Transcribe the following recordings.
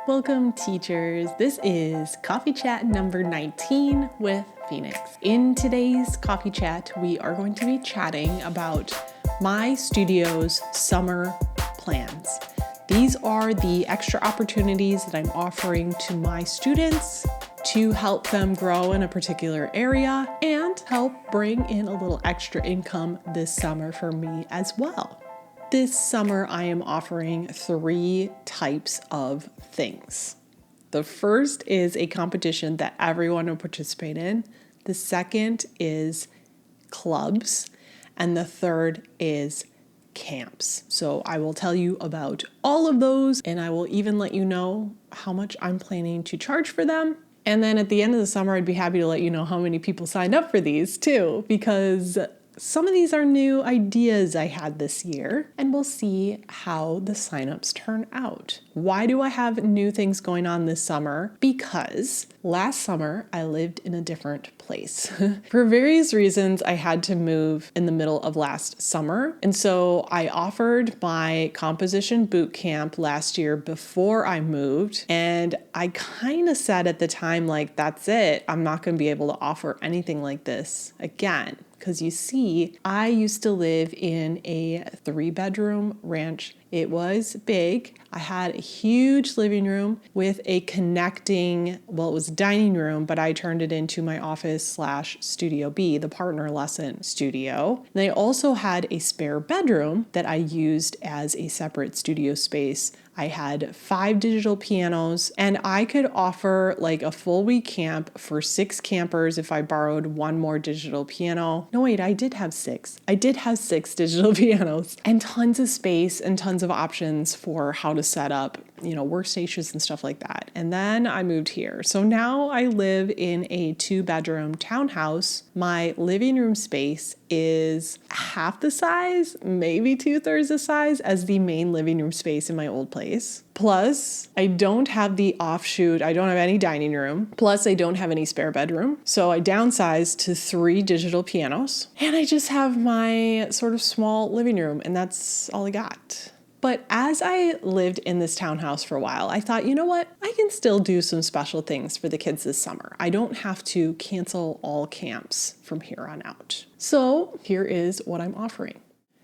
Welcome, teachers. This is Coffee Chat number 19 with Phoenix. In today's Coffee Chat, we are going to be chatting about my studio's summer plans. These are the extra opportunities that I'm offering to my students to help them grow in a particular area and help bring in a little extra income this summer for me as well. This summer, I am offering 3 types of things. The first is a competition that everyone will participate in. The second is clubs. And the third is camps. So I will tell you about all of those, and I will even let you know how much I'm planning to charge for them. And then at the end of the summer, I'd be happy to let you know how many people signed up for these too, because some of these are new ideas I had this year, and we'll see how the signups turn out. Why do I have new things going on this summer? Because last summer I lived in a different place. For various reasons, I had to move in the middle of last summer. And so I offered my composition boot camp last year before I moved. And I kind of said at the time, like, that's it. I'm not going to be able to offer anything like this again. Because you see, I used to live in a 3-bedroom ranch. It was big. I had a huge living room with a connecting, well, it was a dining room, but I turned it into my office/Studio B, the partner lesson studio. And I also had a spare bedroom that I used as a separate studio space. I had 5 digital pianos, and I could offer like a full week camp for 6 campers if I borrowed 1 more digital piano. No, wait, I did have 6. I did have 6 digital pianos and tons of space and tons of options for how to set up, workstations and stuff like that. And then I moved here. So now I live in a 2-bedroom townhouse. My living room space is half the size, maybe 2/3 the size as the main living room space in my old place. Plus, I don't have the offshoot. I don't have any dining room. Plus, I don't have any spare bedroom. So I downsized to 3 digital pianos. And I just have my sort of small living room, and that's all I got. But as I lived in this townhouse for a while, I thought, you know what? I can still do some special things for the kids this summer. I don't have to cancel all camps from here on out. So here is what I'm offering.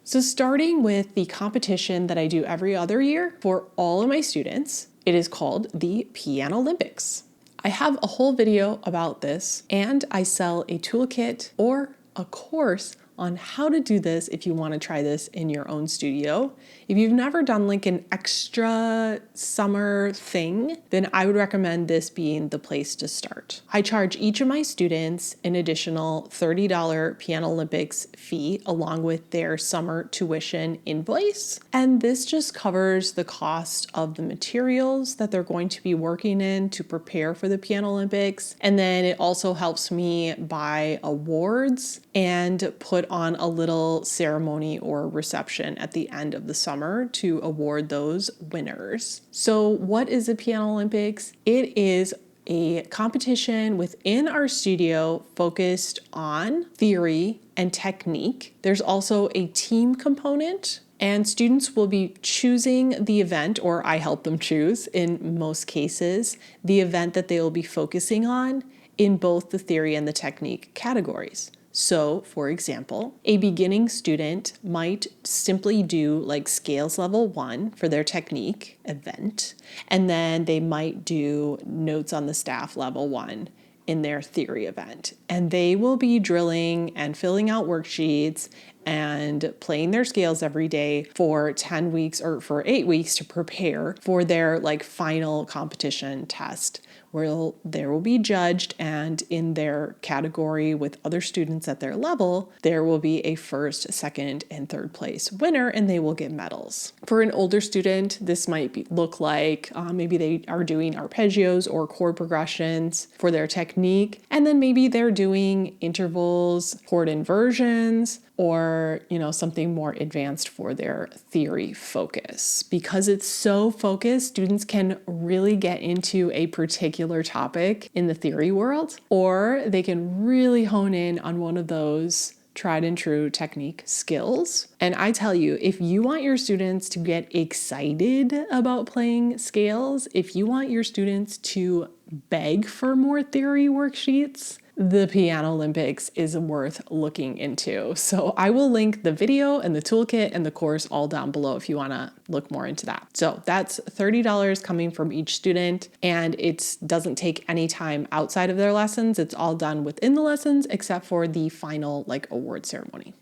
So starting with the competition that I do every other year for all of my students, it is called the Piano Olympics. I have a whole video about this, and I sell a toolkit or a course on how to do this if you want to try this in your own studio. If you've never done like an extra summer thing, then I would recommend this being the place to start. I charge each of my students an additional $30 Piano Olympics fee along with their summer tuition invoice. And this just covers the cost of the materials that they're going to be working in to prepare for the Piano Olympics. And then it also helps me buy awards and put on a little ceremony or reception at the end of the summer to award those winners. So what is the Piano Olympics? It is a competition within our studio focused on theory and technique. There's also a team component, and students will be choosing the event, or I help them choose in most cases, the event that they will be focusing on in both the theory and the technique categories. So, for example, a beginning student might simply do like scales level 1 for their technique event, and then they might do notes on the staff level 1 in their theory event. And they will be drilling and filling out worksheets and playing their scales every day for 10 weeks or for 8 weeks to prepare for their like final competition test, where they will be judged, and in their category with other students at their level, there will be a first, second, and third place winner, and they will get medals. For an older student, this might look like maybe they are doing arpeggios or chord progressions for their technique, and then maybe they're doing intervals, chord inversions, or something more advanced for their theory focus. Because it's so focused, students can really get into a particular topic in the theory world, or they can really hone in on one of those tried and true technique skills. And I tell you, if you want your students to get excited about playing scales, if you want your students to beg for more theory worksheets, the Piano Olympics is worth looking into. So I will link the video and the toolkit and the course all down below if you want to look more into that. So that's $30 coming from each student, and it doesn't take any time outside of their lessons. It's all done within the lessons except for the final award ceremony.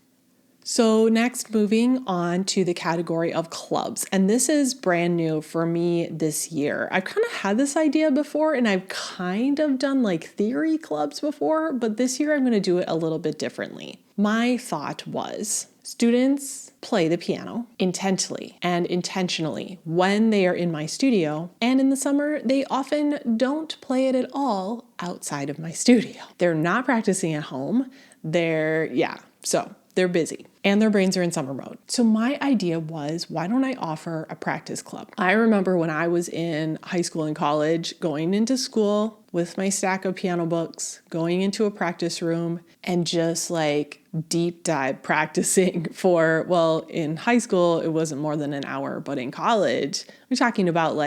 So next, moving on to the category of clubs. And this is brand new for me this year. I've kind of had this idea before, and I've kind of done theory clubs before, but this year I'm going to do it a little bit differently. My thought was students play the piano intently and intentionally when they are in my studio. And in the summer, they often don't play it at all outside of my studio. They're not practicing at home. They're busy and their brains are in summer mode. So my idea was, why don't I offer a practice club? I remember when I was in high school and college, going into school with my stack of piano books, going into a practice room and just deep dive practicing for, in high school, it wasn't more than an hour, but in college, we're talking about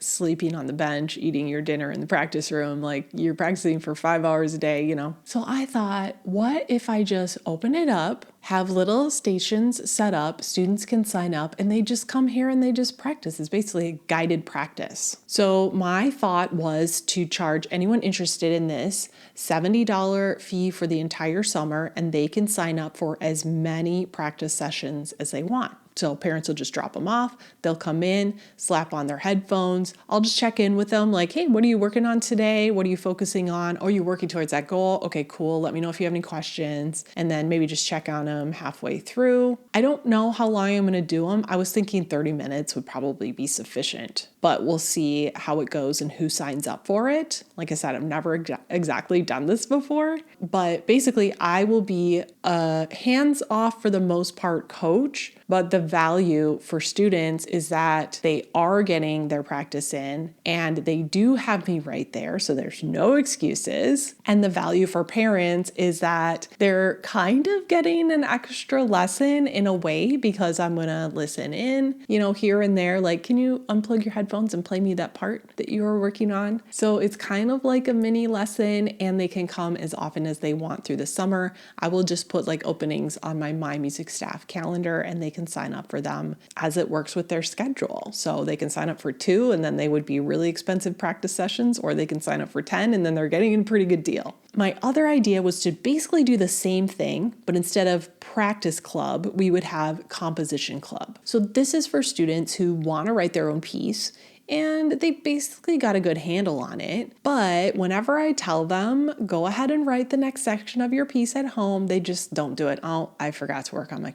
sleeping on the bench, eating your dinner in the practice room, you're practicing for 5 hours a day, So I thought, what if I just open it up, have little stations set up, students can sign up, and they just come here and they just practice. It's basically a guided practice. So my thought was to charge anyone interested in this $70 fee for the entire summer, and they can sign up for as many practice sessions as they want. So parents will just drop them off. They'll come in, slap on their headphones. I'll just check in with them hey, what are you working on today? What are you focusing on? Oh, you're working towards that goal? Okay, cool. Let me know if you have any questions. And then maybe just check on them halfway through. I don't know how long I'm going to do them. I was thinking 30 minutes would probably be sufficient, but we'll see how it goes and who signs up for it. Like I said, I've never exactly done this before, but basically I will be a hands-off for the most part coach, but the value for students is that they are getting their practice in and they do have me right there. So there's no excuses. And the value for parents is that they're kind of getting an extra lesson in a way because I'm going to listen in, here and there, can you unplug your headphones and play me that part that you were working on? So it's kind of like a mini lesson, and they can come as often as they want through the summer. I will just put openings on my My Music staff calendar, and they can sign up for them as it works with their schedule. So they can sign up for 2 and then they would be really expensive practice sessions, or they can sign up for 10 and then they're getting a pretty good deal. My other idea was to basically do the same thing, but instead of practice club, we would have composition club. So this is for students who want to write their own piece and they basically got a good handle on it. But whenever I tell them, go ahead and write the next section of your piece at home, they just don't do it. Oh, I forgot to work on my,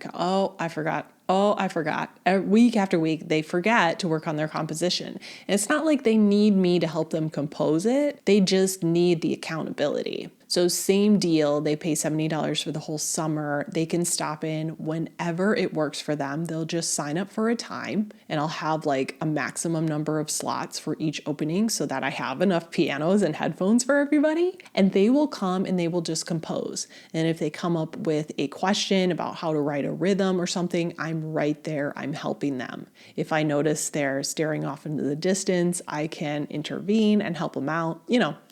I forgot. Week after week, they forget to work on their composition. And it's not like they need me to help them compose it. They just need the accountability. So same deal, they pay $70 for the whole summer. They can stop in whenever it works for them. They'll just sign up for a time, and I'll have a maximum number of slots for each opening so that I have enough pianos and headphones for everybody. And they will come and they will just compose. And if they come up with a question about how to write a rhythm or something, I'm right there. I'm helping them. If I notice they're staring off into the distance, I can intervene and help them out,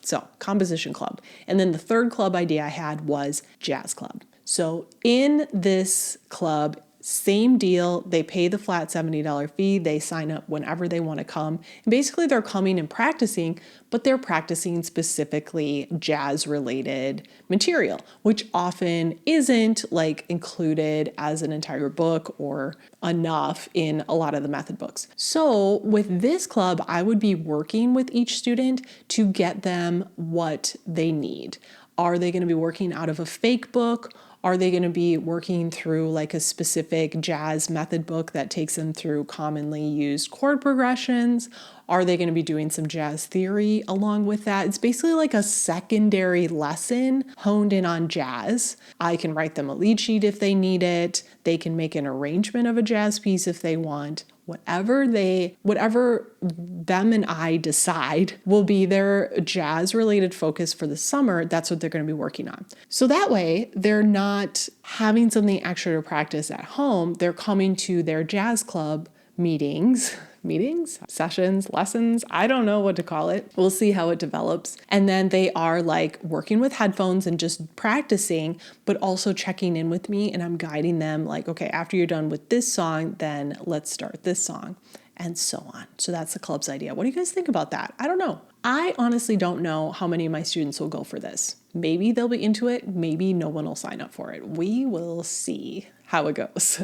So composition club. And then the third club idea I had was jazz club. So in this club, same deal. They pay the flat $70 fee. They sign up whenever they want to come. And basically they're coming and practicing, but they're practicing specifically jazz related material, which often isn't included as an entire book or enough in a lot of the method books. So with this club, I would be working with each student to get them what they need. Are they going to be working out of a fake book? Are they going to be working through a specific jazz method book that takes them through commonly used chord progressions? Are they going to be doing some jazz theory along with that? It's basically a secondary lesson honed in on jazz. I can write them a lead sheet if they need it. They can make an arrangement of a jazz piece if they want. whatever them and I decide will be their jazz related focus for the summer, that's what they're going to be working on. So that way they're not having something extra to practice at home. They're coming to their jazz club meetings, sessions, lessons. I don't know what to call it. We'll see how it develops. And then they are like working with headphones and just practicing, but also checking in with me. And I'm guiding them like, okay, after you're done with this song, then let's start this song, and so on. So that's the club's idea. What do you guys think about that? I don't know. I honestly don't know how many of my students will go for this. Maybe they'll be into it. Maybe no one will sign up for it. We will see how it goes.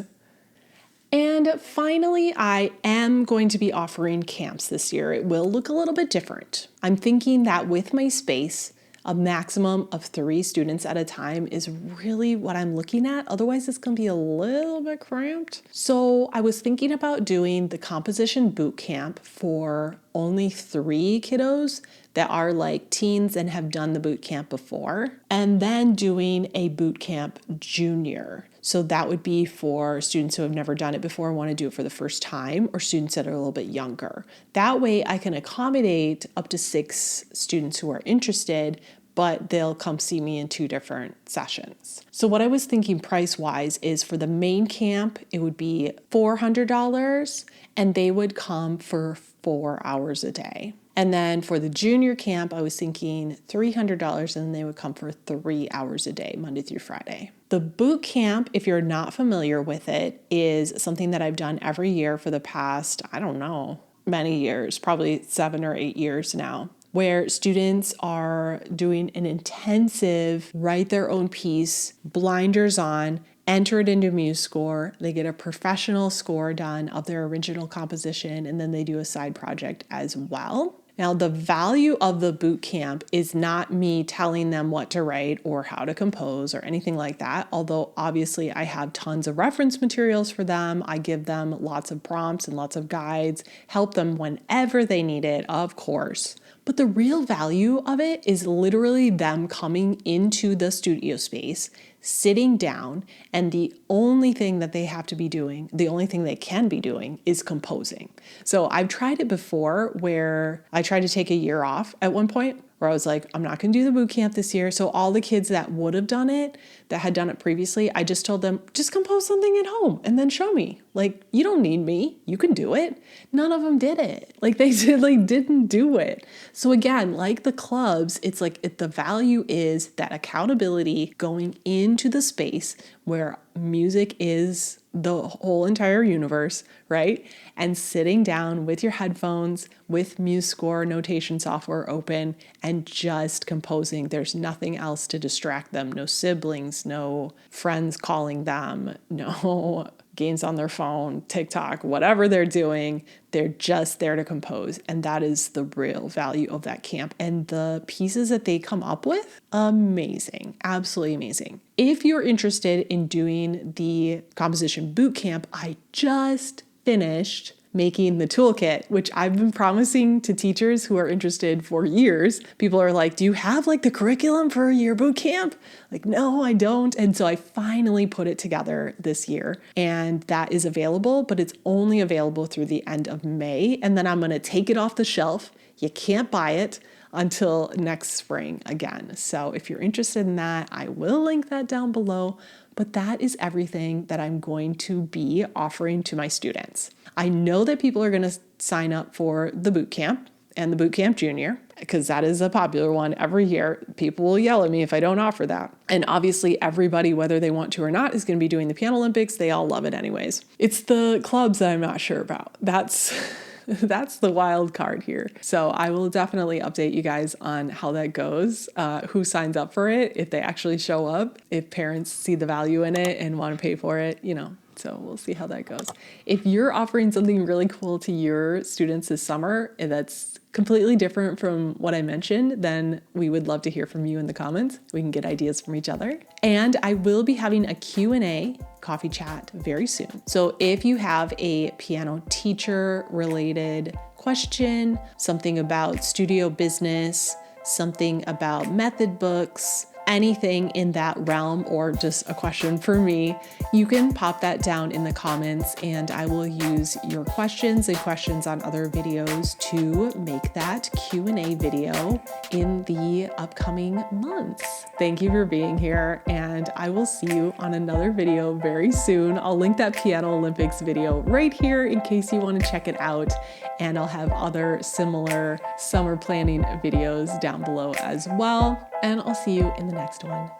And finally, I am going to be offering camps this year. It will look a little bit different. I'm thinking that with my space, a maximum of 3 students at a time is really what I'm looking at. Otherwise, it's going to be a little bit cramped. So I was thinking about doing the composition boot camp for only 3 kiddos that are like teens and have done the boot camp before, and then doing a boot camp junior. So that would be for students who have never done it before and want to do it for the first time, or students that are a little bit younger. That way I can accommodate up to 6 students who are interested, but they'll come see me in 2 different sessions. So what I was thinking price-wise is for the main camp, it would be $400, and they would come for 4 hours a day. And then for the junior camp, I was thinking $300, and they would come for 3 hours a day, Monday through Friday. The boot camp, if you're not familiar with it, is something that I've done every year for the past, I don't know, many years, probably 7 or 8 years now, where students are doing an intensive write their own piece, blinders on, enter it into MuseScore. They get a professional score done of their original composition, and then they do a side project as well. Now, the value of the boot camp is not me telling them what to write or how to compose or anything like that, although obviously I have tons of reference materials for them. I give them lots of prompts and lots of guides, help them whenever they need it, of course. But the real value of it is literally them coming into the studio space, sitting down, and the only thing that they have to be doing, the only thing they can be doing is composing. So I've tried it before where I tried to take a year off at one point, where I was like, I'm not going to do the boot camp this year. So all the kids that would have done it, that had done it previously, I just told them, just compose something at home and then show me. Like, you don't need me. You can do it. None of them did it. Like didn't do it. So again, like the clubs, it's like the value is that accountability going into the space where music is the whole entire universe, right? And sitting down with your headphones, with MuseScore notation software open, and just composing. There's nothing else to distract them. No siblings, no friends calling them, no games on their phone, TikTok, whatever they're doing. They're just there to compose. And that is the real value of that camp. And the pieces that they come up with, amazing, absolutely amazing. If you're interested in doing the composition boot camp, I just finished making the toolkit, which I've been promising to teachers who are interested for years. People are like, do you have like the curriculum for your boot camp? Like, no, I don't. And so I finally put it together this year, and that is available, but it's only available through the end of May. And then I'm going to take it off the shelf. You can't buy it until next spring again. So if you're interested in that, I will link that down below. But that is everything that I'm going to be offering to my students. I know that people are going to sign up for the boot camp and the boot camp junior, because that is a popular one every year. People will yell at me if I don't offer that. And obviously everybody, whether they want to or not, is going to be doing the Piano Olympics. They all love it anyways. It's the clubs that I'm not sure about. That's the wild card here. So I will definitely update you guys on how that goes, who signs up for it, if they actually show up, if parents see the value in it and want to pay for it, so we'll see how that goes. If you're offering something really cool to your students this summer that's completely different from what I mentioned, then we would love to hear from you in the comments. We can get ideas from each other. And I will be having a Q&A coffee chat very soon. So if you have a piano teacher related question, something about studio business, something about method books, anything in that realm or just a question for me, you can pop that down in the comments and I will use your questions and questions on other videos to make that Q&A video in the upcoming months. Thank you for being here, and I will see you on another video very soon. I'll link that Piano Olympics video right here in case you want to check it out, and I'll have other similar summer planning videos down below as well. And I'll see you in the next one.